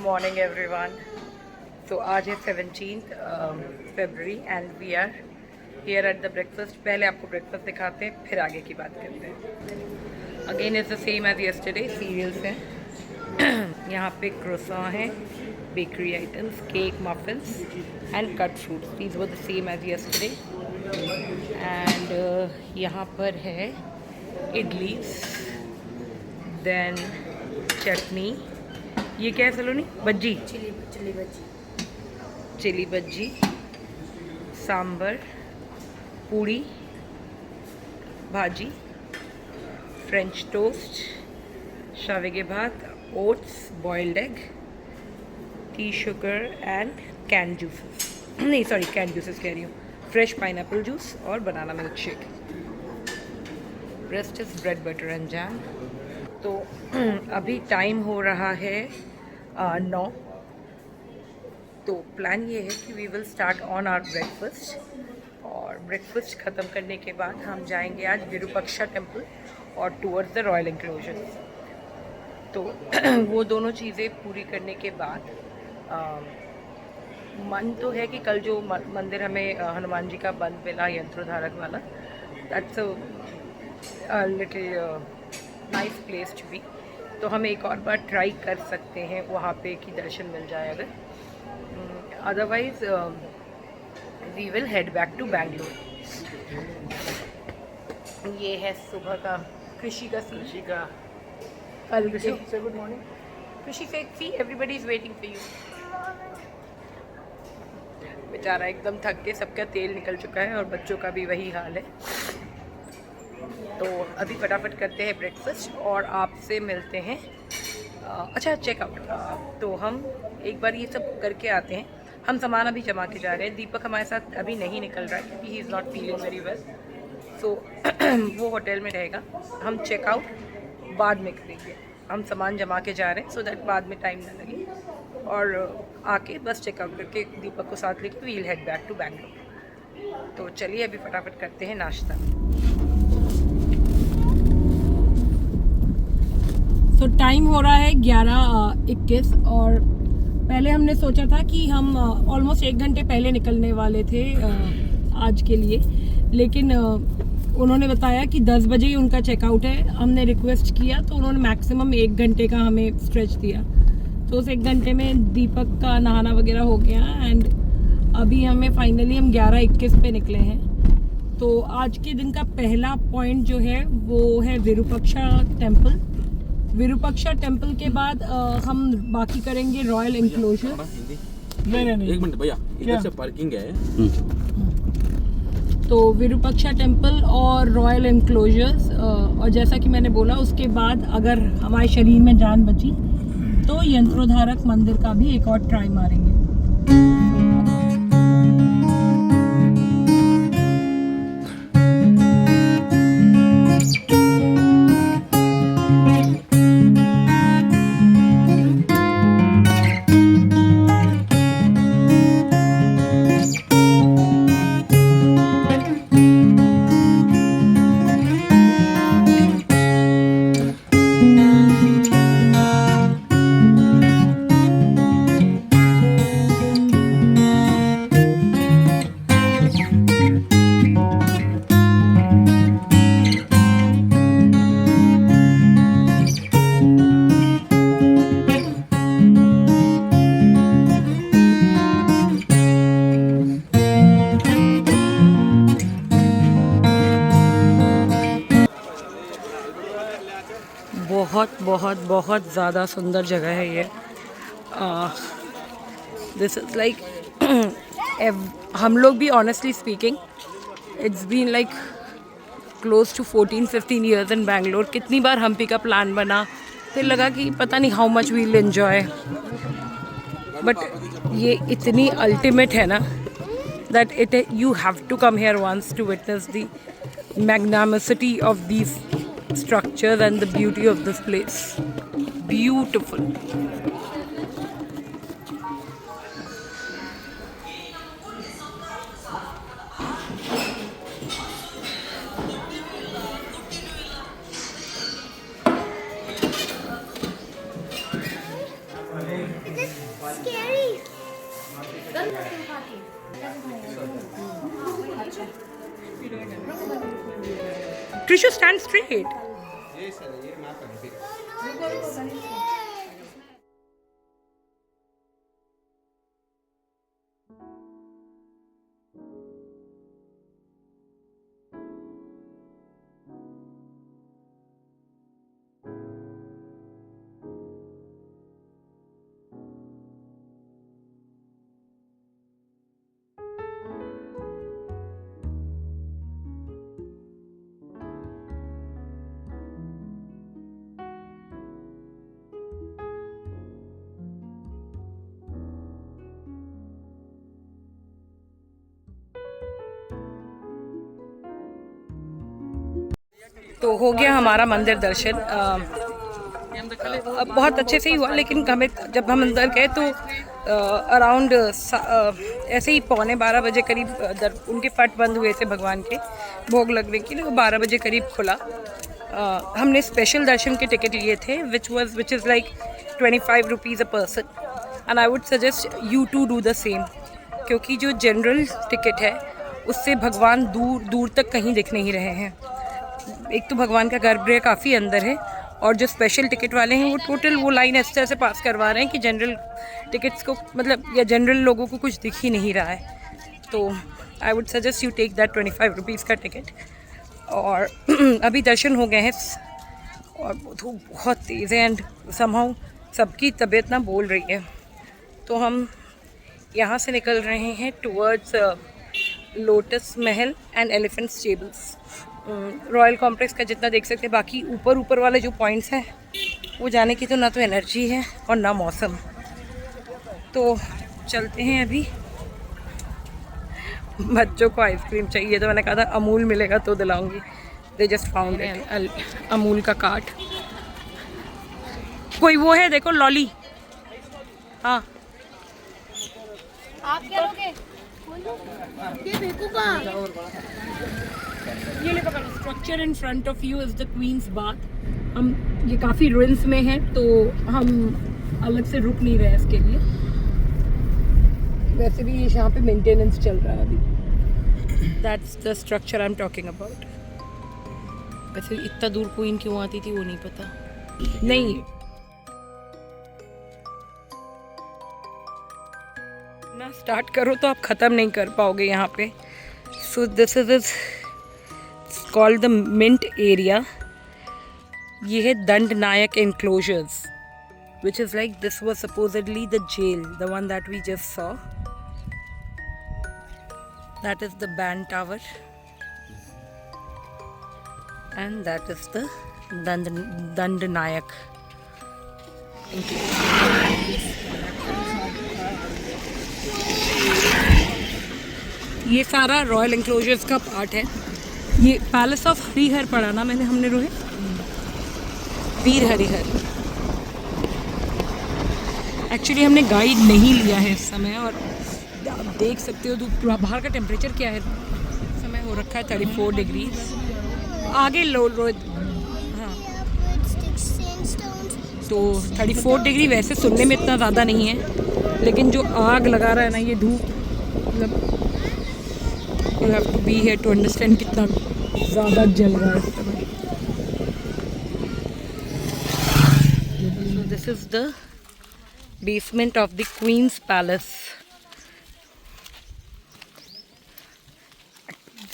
morning everyone. So आज है 17th February and we are here at the breakfast. पहले आपको breakfast दिखाते हैं, फिर आगे की बात करते हैं. Again it's the same as yesterday. Cereals हैं. यहाँ पे croissant है, bakery items, cake, muffins and cut fruits. These were the same as yesterday. And यहाँ पर है idlis, then चटनी. ये क्या है सलोनी? बज्जी, चिली बज्जी, सांबर, पूड़ी, भाजी, फ्रेंच टोस्ट, शावे के भात, oats, boiled egg, T sugar and can juices. नहीं सॉरी, कैन जूसेस कह रही हूँ, फ्रेश पाइनएप्पल जूस और banana milk shake. Rest is bread butter and jam. तो अभी टाइम हो रहा है 9. तो प्लान ये है कि we will start on our breakfast, और ब्रेकफास्ट ख़त्म करने के बाद हम जाएंगे आज विरूपाक्षा टेम्पल और टूवर्ड्स द रॉयल एनक्लोजर. तो वो दोनों चीज़ें पूरी करने के बाद मन तो है कि कल जो मंदिर हमें हनुमान जी का बंद मिला यंत्रोधारक वाला, that's a little nice place to be. तो हम एक और बार ट्राई कर सकते हैं वहाँ पे कि दर्शन मिल जाए अगर. Otherwise we will head back to Bangalore. ये है सुबह का कृषि का सीन. कल से गुड मॉर्निंग. कृषि से see everybody is waiting for you. बेचारा एकदम थक के सबका तेल निकल चुका है और बच्चों का भी वही हाल है. तो अभी फटाफट करते हैं ब्रेकफास्ट और आपसे मिलते हैं. अच्छा चेकआउट. तो हम एक बार ये सब करके आते हैं. हम सामान अभी जमा के जा रहे हैं. दीपक हमारे साथ अभी नहीं निकल रहा है क्योंकि he is not feeling very well. So वो होटल में रहेगा. हम चेकआउट बाद में करेंगे. हम सामान जमा के जा रहे हैं सो दैट बाद में टाइम ना लगे, और आके बस चेकआउट करके दीपक को साथ लेके we'll head back to Bangalore. तो चलिए अभी फटाफट करते हैं नाश्ता. तो टाइम हो रहा है 11:21 और पहले हमने सोचा था कि हम ऑलमोस्ट 1 घंटे पहले निकलने वाले थे आज के लिए, लेकिन उन्होंने बताया कि 10 बजे ही उनका चेकआउट है. हमने रिक्वेस्ट किया तो उन्होंने मैक्सिमम 1 घंटे का हमें स्ट्रेच दिया. तो उस 1 घंटे में दीपक का नहाना वगैरह हो गया एंड अभी हमें फाइनली हम 11:21 पे निकले हैं. तो आज के दिन का पहला पॉइंट जो है वो है विरूपाक्षा टेम्पल. विरूपाक्षा टेम्पल के बाद हम बाकी करेंगे रॉयल एनक्लोजर. नहीं एक मिनट भैया, इधर से पार्किंग है. तो विरूपाक्षा टेम्पल और रॉयल एनक्लोजर्स, और जैसा कि मैंने बोला उसके बाद अगर हमारे शरीर में जान बची तो यंत्रोधारक मंदिर का भी एक और ट्राई मारेंगे. बहुत बहुत बहुत ज़्यादा सुंदर जगह है ये. दिस इज़ लाइक हम लोग भी honestly speaking it's been like close to 14-15 years in Bangalore. कितनी बार हम्पी का प्लान बना, फिर लगा कि पता नहीं how much we'll enjoy, but ये इतनी अल्टीमेट है ना that it you have to come here once to witness the magnanimity of these structures and the beauty of this place. Beautiful. Trishu, stand straight. तो हो गया हमारा मंदिर दर्शन। बहुत अच्छे से ही हुआ, लेकिन हमें जब हम अंदर गए तो अराउंड ऐसे ही 11:15 करीब उनके पट बंद हुए थे भगवान के भोग लगने के लिए। वो 12 बजे करीब खुला। हमने स्पेशल दर्शन के टिकट लिए थे which is like 25 rupees a person, and I would suggest you to do the same, क्योंकि जो जनरल टिकट है उससे भगवान दूर दूर तक कहीं दिख नहीं रहे हैं। एक तो भगवान का गर्भगृह काफ़ी अंदर है, और जो स्पेशल टिकट वाले हैं वो टोटल वो लाइन इस तरह से पास करवा रहे हैं कि जनरल टिकट्स को मतलब या जनरल लोगों को कुछ दिख ही नहीं रहा है। तो I would suggest you take that 25 rupees का टिकट। और अभी दर्शन हो गए हैं और धूप बहुत तेज़ है एंड समहाउ सबकी तबीयत ना बोल रही है। तो हम यहाँ से निकल रहे हैं towards lotus Mahal and elephant stables. Royal complex का जितना देख सकते हैं, बाकी ऊपर वाले जो पॉइंट्स हैं वो जाने की तो ना तो एनर्जी है और ना मौसम। तो चलते हैं अभी। बच्चों को आइसक्रीम चाहिए तो मैंने कहा था अमूल मिलेगा तो दिलाऊंगी। They just found it, Amul का कार्ट। कोई वो है देखो लॉली। हाँ आप क्या लोगे? ये बेवकूफा। ये ले पकड़ो। Structure in front of you is the queen's bath. हम ये काफ़ी रुइंस में है तो हम अलग से रुक नहीं रहे इसके लिए। वैसे भी ये यहाँ पे मेंटेनेंस चल रहा है अभी। That's the structure I am talking about. वैसे इतना दूर क्वीन क्यों आती थी वो नहीं पता। नहीं ना स्टार्ट करो तो आप ख़त्म नहीं कर पाओगे यहाँ पे। So this is called the mint area. ये है Danda Nayaka enclosures which is like this was supposedly the jail, the one that we just saw. That is the band tower and that is the Dand Nayak ये सारा royal enclosures का part है। ये palace of Harihar पढ़ा ना मैंने, हमने रोहित, वीर Harihar. Actually हमने गाइड नहीं लिया है इस समय, और आप देख सकते हो बाहर का टेम्परेचर क्या है। समय हो रखा है 34 डिग्री। आगे लो रोहित। हाँ तो 34 डिग्री वैसे सुनने में इतना ज़्यादा नहीं है, लेकिन जो आग लगा रहा है ना ये धूप, मतलब you have to be here to understand कितना ज़्यादा जल रहा है इस समय। So this is the basement of the queen's palace.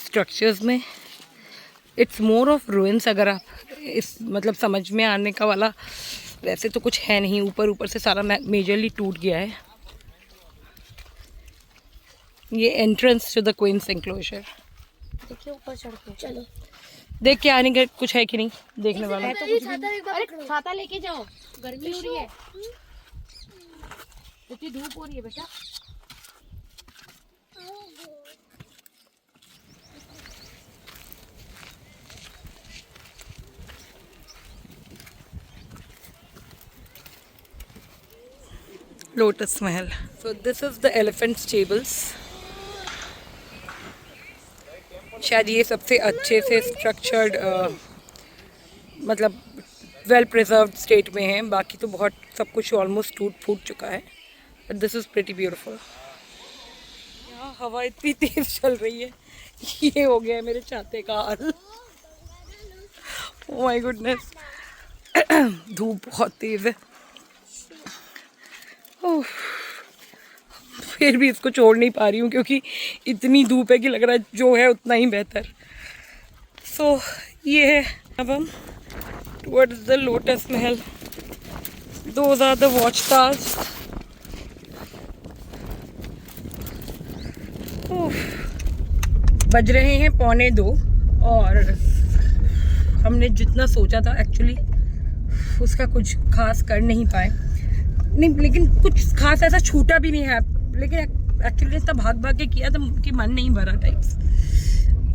Structures में इट्स मोर ऑफ रुइंस। अगर आप इस मतलब समझ में आने का वाला, वैसे तो कुछ है नहीं, ऊपर से सारा मेजरली टूट गया है। ये entrance to the queen's enclosure. देखिए ऊपर चढ़ के चलो देख के आने का कुछ है कि नहीं देखने वाला। है तो कुछ भी। छाता लेके जाओ, गर्मी हो रही है, इतनी धूप हो रही है बेटा। Lotus Mahal. So this is the elephant stables. शायद ये सबसे अच्छे से स्ट्रक्चर्ड मतलब वेल प्रिजर्व्ड स्टेट में है। बाकी तो बहुत सब कुछ ऑलमोस्ट टूट फूट चुका है। But this is pretty beautiful. यहाँ हवा इतनी तेज चल रही है, ये हो गया है मेरे छाते का हाल। ओह माय गुडनेस, धूप बहुत तेज है। ओह, फिर भी इसको छोड़ नहीं पा रही हूँ क्योंकि इतनी धूप है कि लग रहा है जो है उतना ही बेहतर। सो ये है, अब हम towards the lotus Mahal. Those are the watch towers. बज रहे हैं 1:45 और हमने जितना सोचा था एक्चुअली उसका कुछ खास कर नहीं पाए। नहीं, लेकिन कुछ खास ऐसा छूटा भी नहीं है, लेकिन एक्चुअली इतना भाग भाग के किया था कि मन नहीं भरा टाइप्स।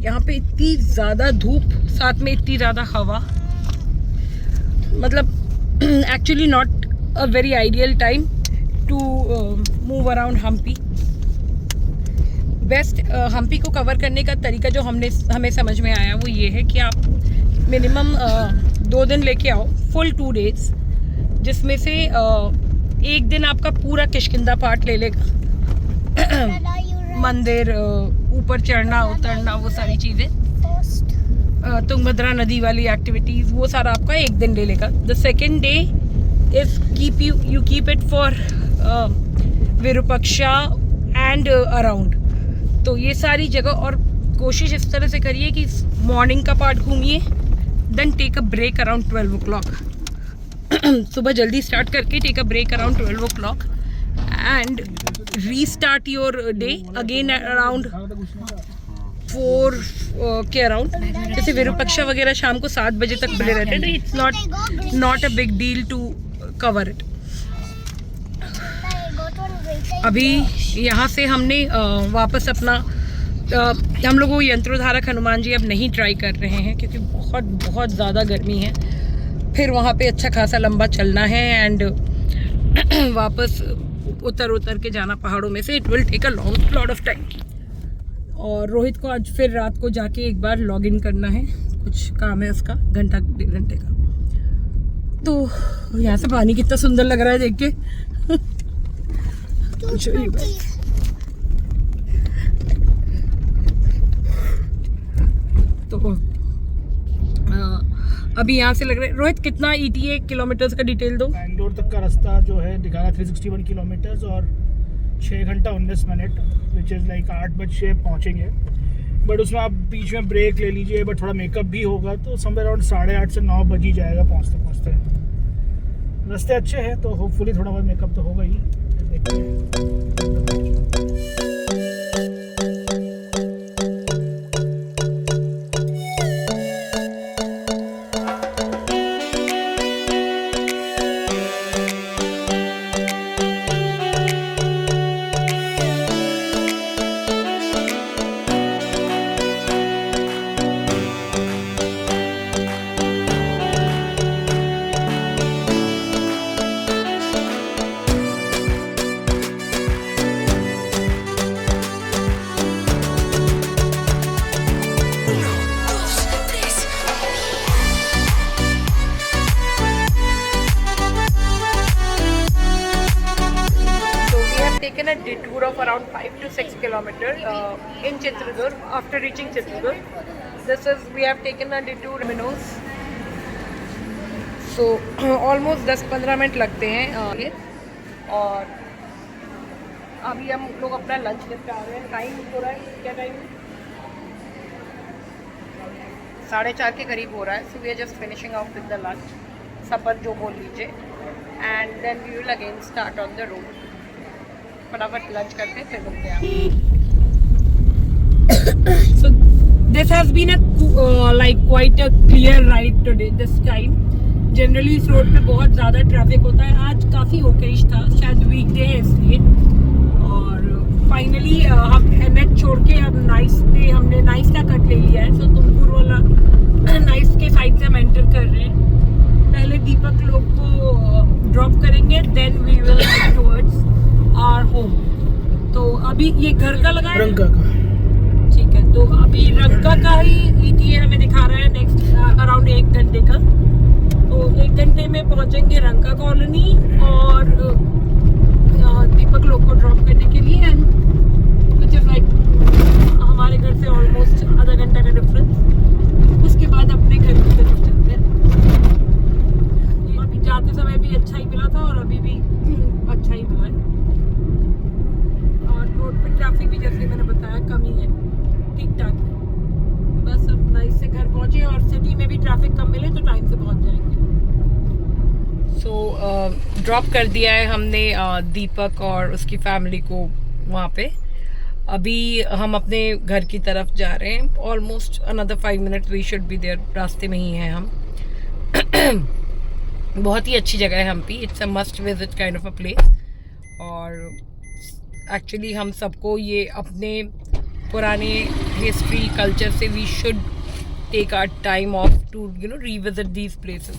यहाँ पे इतनी ज़्यादा धूप, साथ में इतनी ज़्यादा हवा, मतलब actually not a very ideal time to move around Hampi. Best Hampi को कवर करने का तरीका जो हमें समझ में आया वो ये है कि आप मिनिमम 2 दिन लेके आओ, फुल 2 days, जिसमें से एक दिन आपका पूरा किष्किंधा पार्ट ले लेगा। मंदिर, ऊपर चढ़ना उतरना, वो सारी चीज़ें, तुंगभद्रा नदी वाली एक्टिविटीज़, वो सारा आपका एक दिन ले लेगा। The second day is you keep it for Virupaksha and around. तो ये सारी जगह, और कोशिश इस तरह से करिए कि मॉर्निंग का पार्ट घूमिए, then take a break around 12 o'clock। सुबह जल्दी स्टार्ट करके take a break around 12 o'clock and restart your day again around 4 के अराउंड। जैसे विरूपाक्षा वगैरह शाम को 7 बजे तक खुले रहते हैं, तो it's not a big deal to cover it. अभी यहाँ से हमने वापस अपना हम लोग वो यंत्रोद्धारक हनुमान जी अब नहीं ट्राई कर रहे हैं क्योंकि बहुत बहुत ज़्यादा गर्मी है। फिर वहाँ पे अच्छा खासा लंबा चलना है एंड वापस उतर के जाना पहाड़ों में से। It will take a lot of time. और रोहित को आज फिर रात को जाके एक बार लॉग इन करना है, कुछ काम है उसका, 1-1.5 घंटे का। तो यहाँ से पानी कितना सुंदर लग रहा है देख के। तो अभी यहाँ से लग रहा है, रोहित कितना ETA किलोमीटर्स का डिटेल दो। बैंगलोर तक का रास्ता जो है दिखाना 361 किलोमीटर्स और 6 घंटा 19 मिनट, विच इज़ लाइक 8 बजे पहुँचेंगे। बट उसमें आप बीच में ब्रेक ले लीजिए, बट थोड़ा मेकअप भी होगा, तो समवेयर अराउंड 8:30 से 9 बज ही जाएगा पहुँचते पहुँचते। रास्ते अच्छे हैं तो होपफुली थोड़ा बहुत मेकअप तो होगा ही। देखते हैं। taken a detour of around 5 to 6 kilometers in Chitradurg. After reaching Chitradurg, we have taken a detour Minos. So almost 10-15 minute लगते हैं और अभी हम लोग अपना लंच लेकर आ रहे हैं। टाइम हो रहा है, क्या टाइम है? 4:30 के करीब हो रहा है। So we are just finishing off with the lunch, supper जो बोल लीजिए, and then we will again start on the road. फटाफट लंच करते हैं फिर मिलते हैं। So this has been like quite a clear ride today this time. Generally इस रोड पे बहुत ज़्यादा ट्रैफिक होता है, आज काफ़ी ओकेश था, शायद वीकडे है इसलिए। और फाइनली हम NH छोड़ के अब नाइस पे हमने नाइस का कट ले लिया है। सो तुमपुर वाला नाइस के साइड से हम एंटर कर रहे हैं। पहले दीपक लोग को ड्रॉप करेंगे, then we will get towards our home. तो अभी ये घर का लगा है, रंका का, ठीक है। तो अभी रंका का ही ETA हमें दिखा रहा है नेक्स्ट अराउंड 1 घंटे का। तो 1 घंटे में पहुंचेंगे रंका कॉलोनी और दीपक पहुंचे और सिटी में भी ट्रैफिक कम मिले तो टाइम से पहुंच जाएंगे। सो ड्रॉप कर दिया है हमने दीपक और उसकी फैमिली को वहाँ पे। अभी हम अपने घर की तरफ जा रहे हैं। Almost another 5 minute we should be there. रास्ते में ही हैं हम। बहुत ही अच्छी जगह है Hampi. It's a must visit kind of a place. और एक्चुअली हम सबको ये अपने पुराने हिस्ट्री कल्चर से we should take our time off to revisit these places.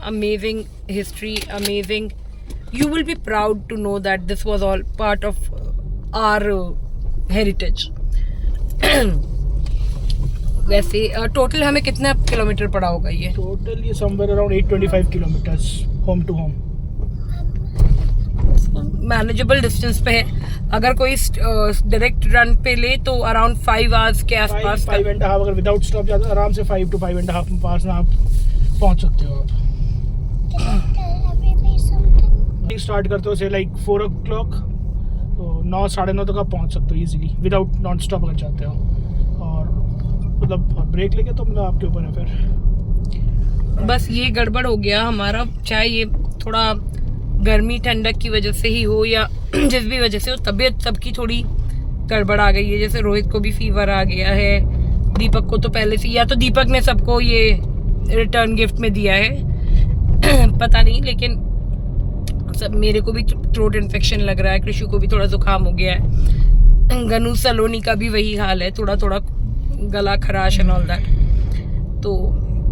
Amazing history, amazing. You will be proud to know that this was all part of our heritage. वैसे total हमें कितना kilometre पड़ा होगा ये? Total ये somewhere around 825 kilometres home to home. Manageable distance पे है। अगर कोई डायरेक्ट रन पे ले तो अराउंड 5 आवर्स के आसपास। 5.5 अगर विदाउट स्टॉप जाता आराम से 5 to 5.5 आवर्स में आप पहुंच सकते हो। आप स्टार्ट करते हो से लाइक 4 o'clock तो 9 साढ़े 9 तक आप पहुंच सकते हो इजीली विदाउट नॉन स्टॉप अगर चाहते हो। और मतलब ब्रेक लेके तो मतलब आपके ऊपर है फिर। बस ये गड़बड़ हो गया हमारा, चाहे ये थोड़ा गर्मी ठंडक की वजह से ही हो या जिस भी वजह से हो, तबीयत सबकी थोड़ी गड़बड़ आ गई है। जैसे रोहित को भी फीवर आ गया है, दीपक को तो पहले से, या तो दीपक ने सबको ये रिटर्न गिफ्ट में दिया है पता नहीं, लेकिन सब मेरे को भी थ्रोट इन्फेक्शन लग रहा है। कृषि को भी थोड़ा जुकाम हो गया है। गनू सलोनी का भी वही हाल है, थोड़ा थोड़ा गला खराश एंड ऑल दैट। तो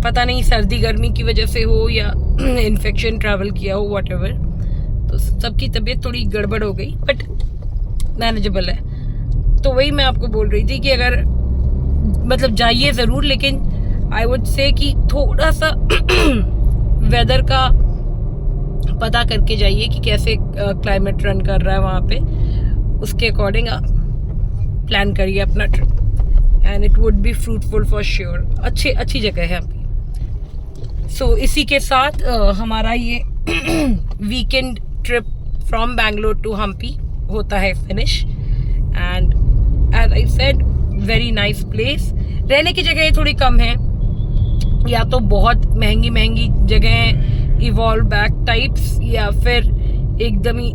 पता नहीं सर्दी गर्मी की वजह से हो या इन्फेक्शन ट्रैवल किया हो, व्हाटएवर। तो सबकी तबीयत थोड़ी गड़बड़ हो गई, बट मैनेजेबल है। तो वही मैं आपको बोल रही थी कि अगर मतलब जाइए ज़रूर, लेकिन आई वुड से कि थोड़ा सा वेदर का पता करके जाइए कि कैसे क्लाइमेट रन कर रहा है वहाँ पे। उसके अकॉर्डिंग आप प्लान करिए अपना trip and it would be fruitful for sure. अच्छी जगह है अभी। सो इसी के साथ हमारा ये weekend trip from Bangalore to Hampi होता है finish. And as I said very nice place. रहने की जगह थोड़ी कम है, या तो बहुत महंगी जगह इवॉल्व बैक टाइप्स, या फिर एकदम ही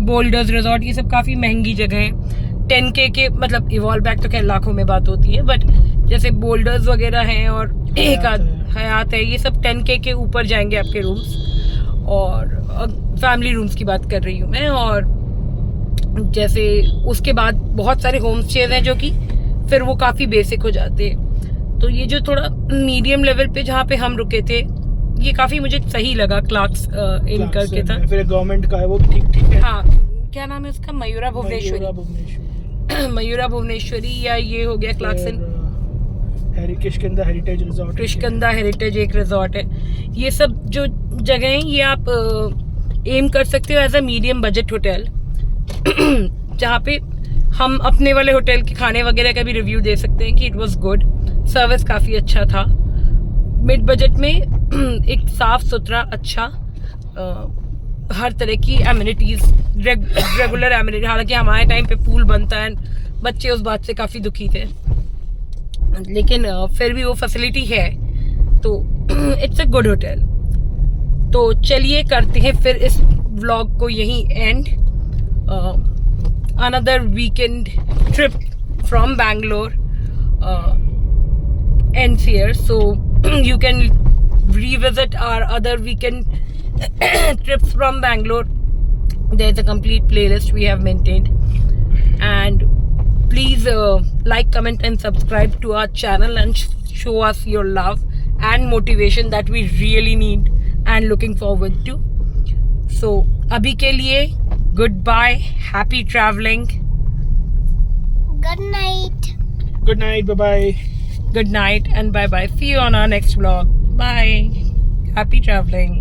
बोल्डर्स रिजॉर्ट, ये सब काफ़ी महंगी जगह हैं। 10K के मतलब इवॉल्व बैक तो खैर लाखों में बात होती है, बट जैसे बोल्डर्स वगैरह हैं और एक हयात है, ये सब 10K के ऊपर जाएंगे आपके रूम्स। और फैमिली रूम्स की बात कर रही हूँ मैं। और जैसे उसके बाद बहुत सारे होम स्टेज हैं जो कि फिर वो काफ़ी बेसिक हो जाते हैं। तो ये जो थोड़ा मीडियम लेवल पे जहाँ पे हम रुके थे, ये काफ़ी मुझे सही लगा। क्लार्क्स इन करके था, फिर गवर्नमेंट का है वो भी ठीक है। हाँ, क्या नाम है उसका? मयूरा भुवनेश्वरी मयूरा भुवनेश्वरी, या ये हो गया Clarkson. Kishkindha heritage resort, Kishkindha heritage एक रिजॉर्ट है। ये सब जो जगह हैं ये आप एम कर सकते हो as a medium budget hotel, जहाँ पे हम अपने वाले होटल के खाने वगैरह का भी रिव्यू दे सकते हैं कि इट वाज गुड, सर्विस काफ़ी अच्छा था। मिड बजट में एक साफ सुथरा अच्छा हर तरह की एमिनिटीज़, रेगुलर एमिनिटी। हालांकि हमारे टाइम पे पूल बनता है, बच्चे उस बात से काफ़ी दुखी थे, लेकिन फिर भी वो फैसिलिटी है, तो इट्स अ गुड होटल। तो चलिए करते हैं फिर इस व्लॉग को यहीं and. Another weekend trip from Bangalore ends here, so you can revisit our other weekend trips from Bangalore. There's a complete playlist we have maintained, and please like, comment and subscribe to our channel and show us your love and motivation that we really need and looking forward to. So abhi ke liye goodbye, happy traveling, Good night. bye bye. good night and bye bye. See you on our next vlog. Bye. Happy traveling.